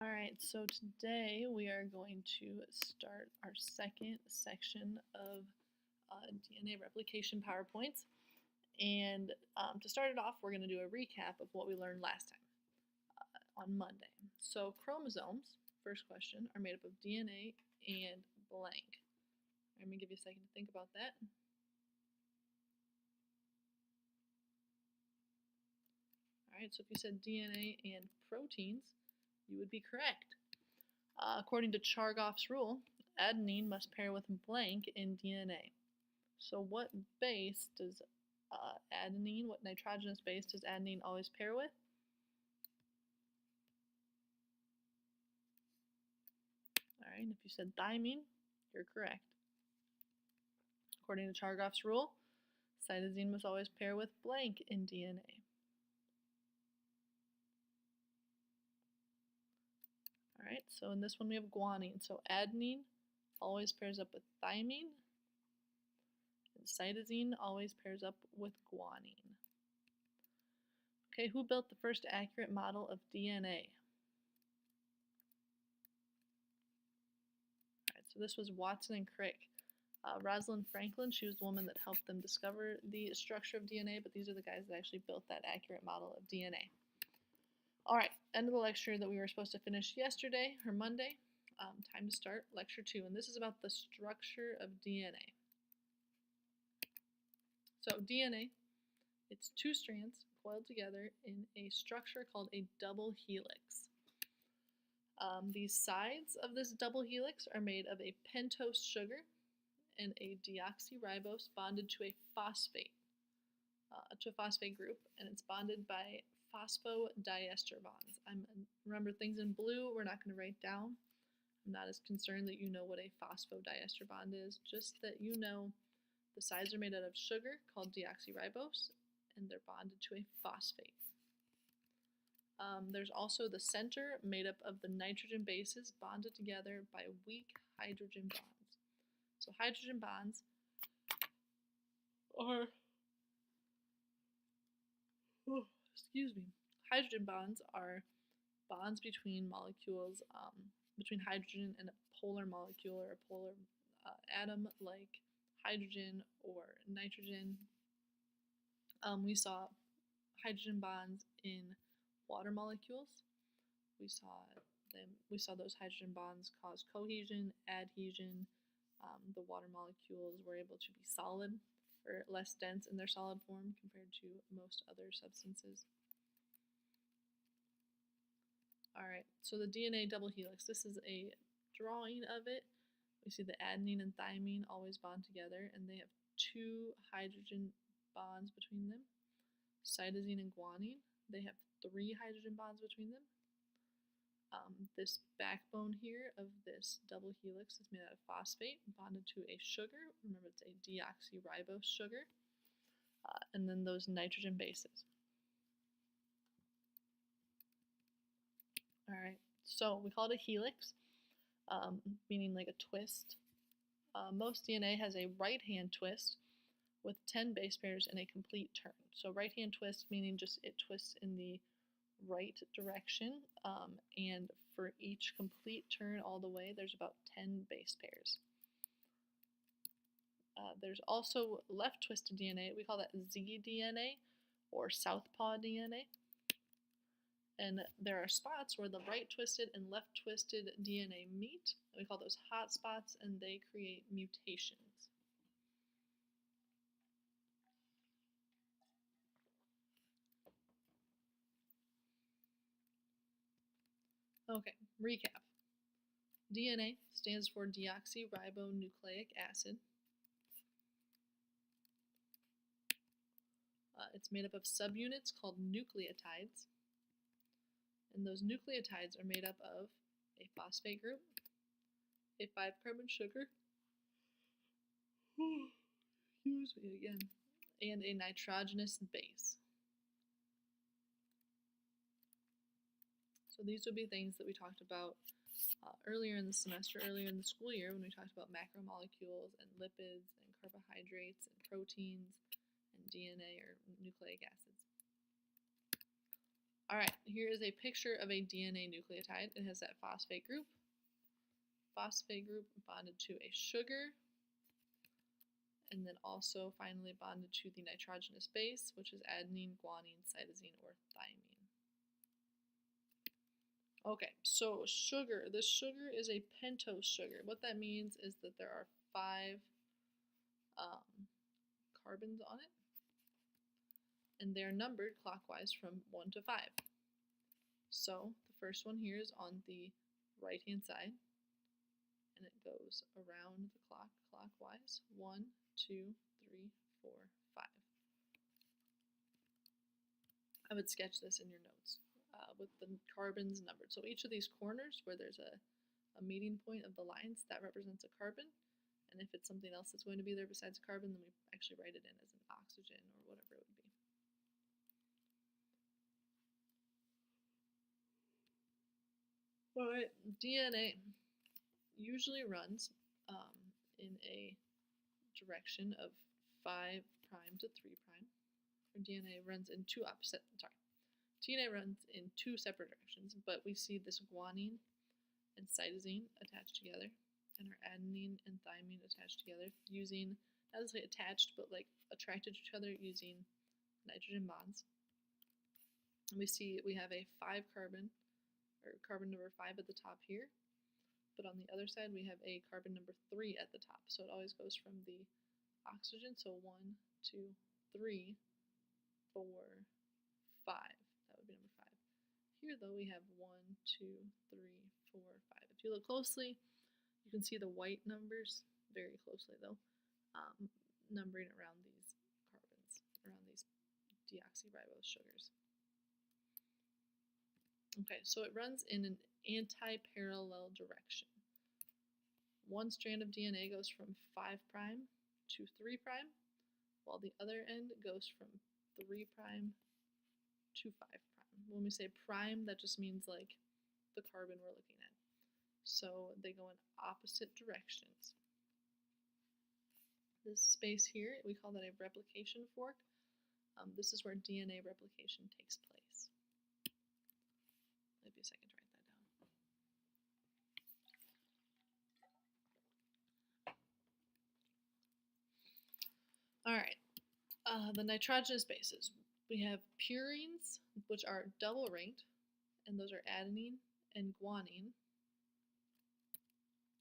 All right, so today we are going to start our second section of DNA replication PowerPoints. And to start it off, we're going to do a recap of what we learned last time on Monday. So chromosomes, first question, are made up of DNA and blank. I'm going to give you a second to think about that. All right, so if you said DNA and proteins, you would be correct. According to Chargaff's rule, adenine must pair with blank in DNA. So what base does adenine, what nitrogenous base does adenine always pair with? All right, if you said thymine, you're correct. According to Chargaff's rule, cytosine must always pair with blank in DNA. All right, so in this one we have guanine. So adenine always pairs up with thymine, and cytosine always pairs up with guanine. Okay, who built the first accurate model of DNA? All right, so this was Watson and Crick. Rosalind Franklin, she was the woman that helped them discover the structure of DNA, but these are the guys that actually built that accurate model of DNA. All right, end of the lecture that we were supposed to finish yesterday or Monday. Time to start lecture 2, and this is about the structure of DNA. So DNA, it's two strands coiled together in a structure called a double helix. These sides of this double helix are made of a pentose sugar and a deoxyribose bonded to a phosphate group, and it's bonded by phosphodiester bonds. Remember, things in blue we're not going to write down. I'm not as concerned that you know what a phosphodiester bond is, just that you know the sides are made out of sugar called deoxyribose, and they're bonded to a phosphate. There's also the center made up of the nitrogen bases bonded together by weak hydrogen bonds. So hydrogen bonds are, hydrogen bonds are bonds between molecules, between hydrogen and a polar molecule or a polar atom like hydrogen or nitrogen. We saw hydrogen bonds in water molecules. We saw those hydrogen bonds cause cohesion, adhesion. The water molecules were able to be solid or less dense in their solid form compared to most other substances. All right, so the DNA double helix, this is a drawing of it. We see the adenine and thymine always bond together, and they have two hydrogen bonds between them. Cytosine and guanine, they have three hydrogen bonds between them. This backbone here of this double helix is made out of phosphate bonded to a sugar. Remember, it's a deoxyribose sugar. And then those nitrogen bases. All right, so we call it a helix, meaning like a twist. Most DNA has a right-hand twist with 10 base pairs and a complete turn. So right-hand twist meaning just it twists in the right direction, and for each complete turn all the way, there's about 10 base pairs. There's also left twisted DNA. We call that Z-DNA or southpaw DNA. And there are spots where the right twisted and left twisted DNA meet. We call those hot spots, and they create mutations. Okay, recap. DNA stands for deoxyribonucleic acid. It's made up of subunits called nucleotides. And those nucleotides are made up of a phosphate group, a 5-carbon sugar, excuse me again, and a nitrogenous base. So these would be things that we talked about earlier in the semester, earlier in the school year, when we talked about macromolecules and lipids and carbohydrates and proteins and DNA or nucleic acids. All right, here is a picture of a DNA nucleotide. It has that phosphate group bonded to a sugar, and then also finally bonded to the nitrogenous base, which is adenine, guanine, cytosine, or thymine. Okay, so sugar. This sugar is a pentose sugar. What that means is that there are 5 carbons on it, and they're numbered clockwise from 1 to 5. So the first one here is on the right-hand side, and it goes around the clock clockwise. 1, 2, 3, 4, 5. I would sketch this in your notes with the carbons numbered. So each of these corners where there's a meeting point of the lines, that represents a carbon. And if it's something else that's going to be there besides a carbon, then we actually write it in as an oxygen or whatever it would be. All right, DNA usually runs in a direction of 5' to 3'. Or DNA runs in DNA runs in 2 separate directions, but we see this guanine and cytosine attached together, and our adenine and thymine attached together using, not necessarily attached, but like attracted to each other using nitrogen bonds. And we see we have a 5 carbon, or carbon number 5 at the top here, but on the other side we have a carbon number 3 at the top. So it always goes from the oxygen, so 1, 2, 3, 4, 5. That would be number 5. Here though we have 1, 2, 3, 4, 5. If you look closely, you can see the white numbers very closely though, numbering around these carbons, around these deoxyribose sugars. Okay, so it runs in an anti-parallel direction. One strand of DNA goes from 5' to 3', while the other end goes from 3' to 5'. When we say prime, that just means like the carbon we're looking at. So they go in opposite directions. This space here, we call that a replication fork. This is where DNA replication takes place. Maybe a second to write that down. All right, the nitrogenous bases. We have purines, which are double ringed, and those are adenine and guanine.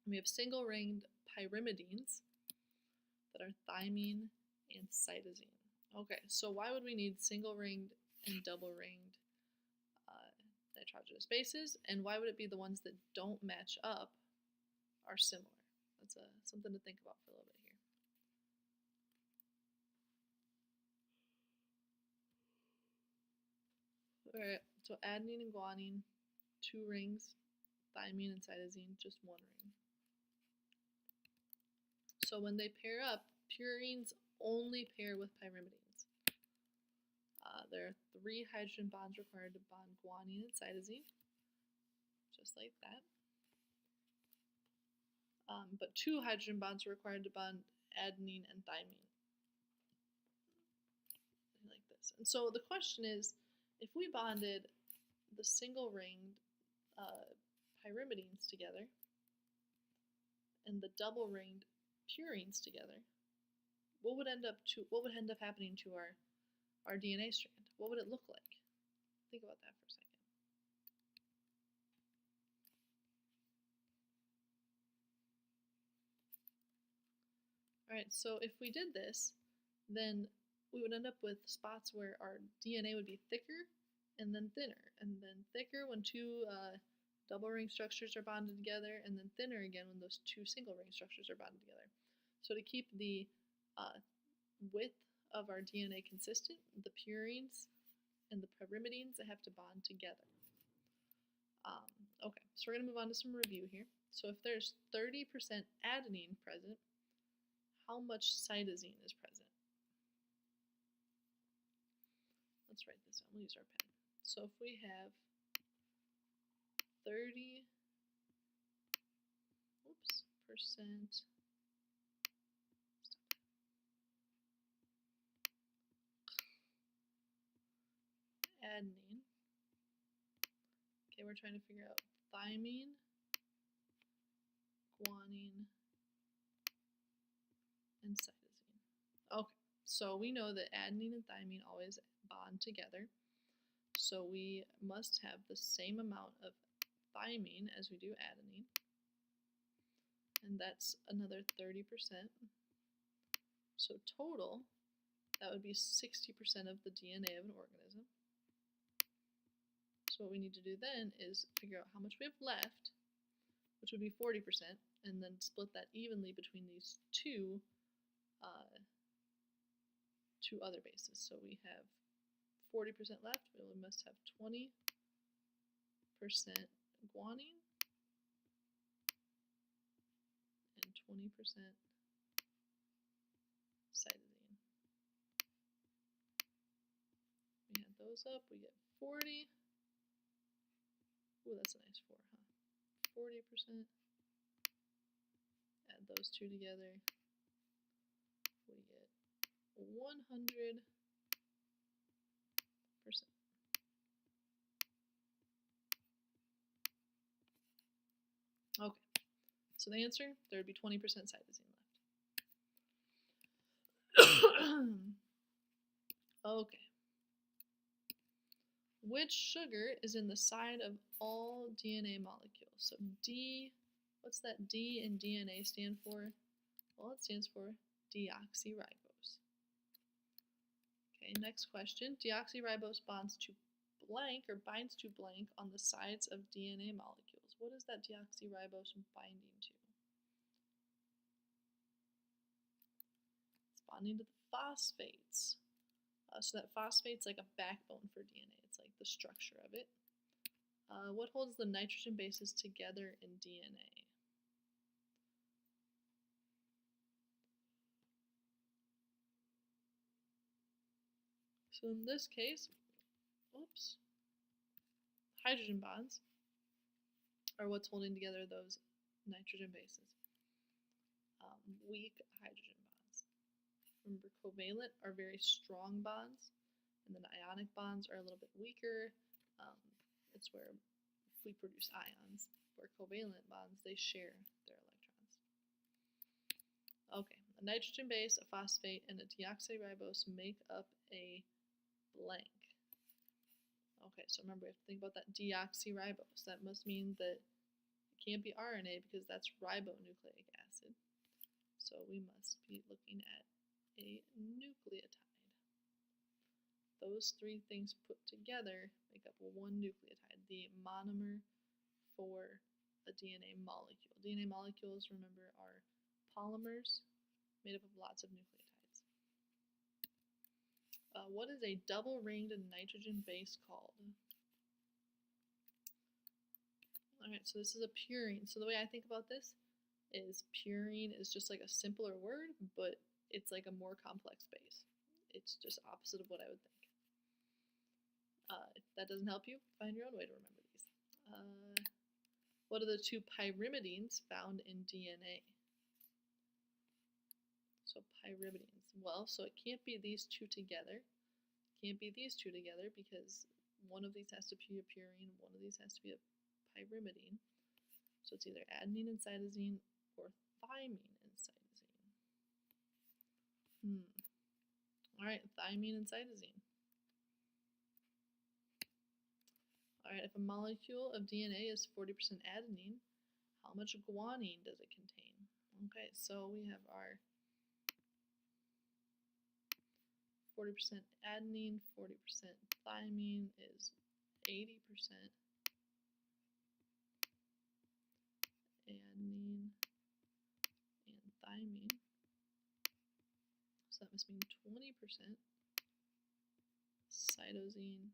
And we have single ringed pyrimidines that are thymine and cytosine. Okay, so why would we need single ringed and double ringed nitrogenous bases, and why would it be the ones that don't match up are similar? That's something to think about for a little bit here. Alright, so adenine and guanine, 2 rings, thymine and cytosine, just 1 ring. So when they pair up, purines only pair with pyrimidines. There are 3 hydrogen bonds required to bond guanine and cytosine, just like that. But 2 hydrogen bonds are required to bond adenine and thymine, like this. And so the question is, if we bonded the single ringed pyrimidines together and the double ringed purines together, what would end up happening to our DNA strand? What would it look like? Think about that for a second. Alright, so if we did this, then we would end up with spots where our DNA would be thicker and then thinner, and then thicker when 2 double ring structures are bonded together, and then thinner again when those 2 single ring structures are bonded together. So to keep the width of our DNA consistent, the purines and the pyrimidines have to bond together. Okay, so we're going to move on to some review here. So if there's 30% adenine present, how much cytosine is present? Let's write this down. We'll use our pen. So if we have 30% adenine we're trying to figure out thymine, guanine, and cytosine. Okay, so we know that adenine and thymine always bond together. So we must have the same amount of thymine as we do adenine. And that's another 30%. So total, that would be 60% of the DNA of an organism. So what we need to do then is figure out how much we have left, which would be 40%, and then split that evenly between these two other bases. So we have 40% left, we must have 20% guanine and 20% cytosine. We add those up, we get 40. Ooh, that's a nice 4, huh? 40%. Add those two together. We get 100%. Okay, so the answer, there would be 20% cytosine left. Okay. Which sugar is in the side of all DNA molecules? So D, what's that D in DNA stand for? Well, it stands for deoxyribose. Okay, next question. Deoxyribose bonds to blank or binds to blank on the sides of DNA molecules. What is that deoxyribose binding to? It's bonding to the phosphates. So that phosphate's like a backbone for DNA. It's like the structure of it. What holds the nitrogen bases together in DNA? So in this case, whoops, hydrogen bonds are what's holding together those nitrogen bases. Weak hydrogen bonds. Remember, covalent are very strong bonds, and then ionic bonds are a little bit weaker. It's where we produce ions, where covalent bonds, they share their electrons. Okay, a nitrogen base, a phosphate, and a deoxyribose make up a blank. Okay, so remember, we have to think about that deoxyribose. That must mean that it can't be RNA because that's ribonucleic acid. So we must be looking at a nucleotide. Those three things put together make up one nucleotide, the monomer for a DNA molecule. DNA molecules, remember, are polymers made up of lots of nucleotides. What is a double-ringed nitrogen base called? Alright, so this is a purine. So the way I think about this is purine is just like a simpler word, but it's like a more complex base. It's just opposite of what I would think. If that doesn't help you, find your own way to remember these. What are the two pyrimidines found in DNA? So pyrimidines. Well, so it can't be these two together. Can't be these two together because one of these has to be a purine, one of these has to be a pyrimidine. So it's either adenine and cytosine or thymine and cytosine. Alright, thymine and cytosine. Alright, if a molecule of DNA is 40% adenine, how much guanine does it contain? Okay, so we have our 40% adenine, 40% thymine is 80% adenine and thymine. So that must mean 20% cytosine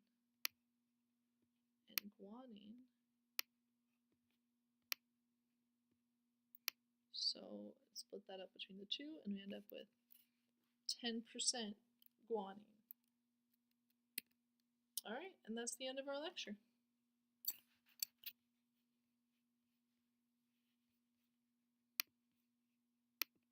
and guanine. So split that up between the two and we end up with 10% guanine. Alright, and that's the end of our lecture.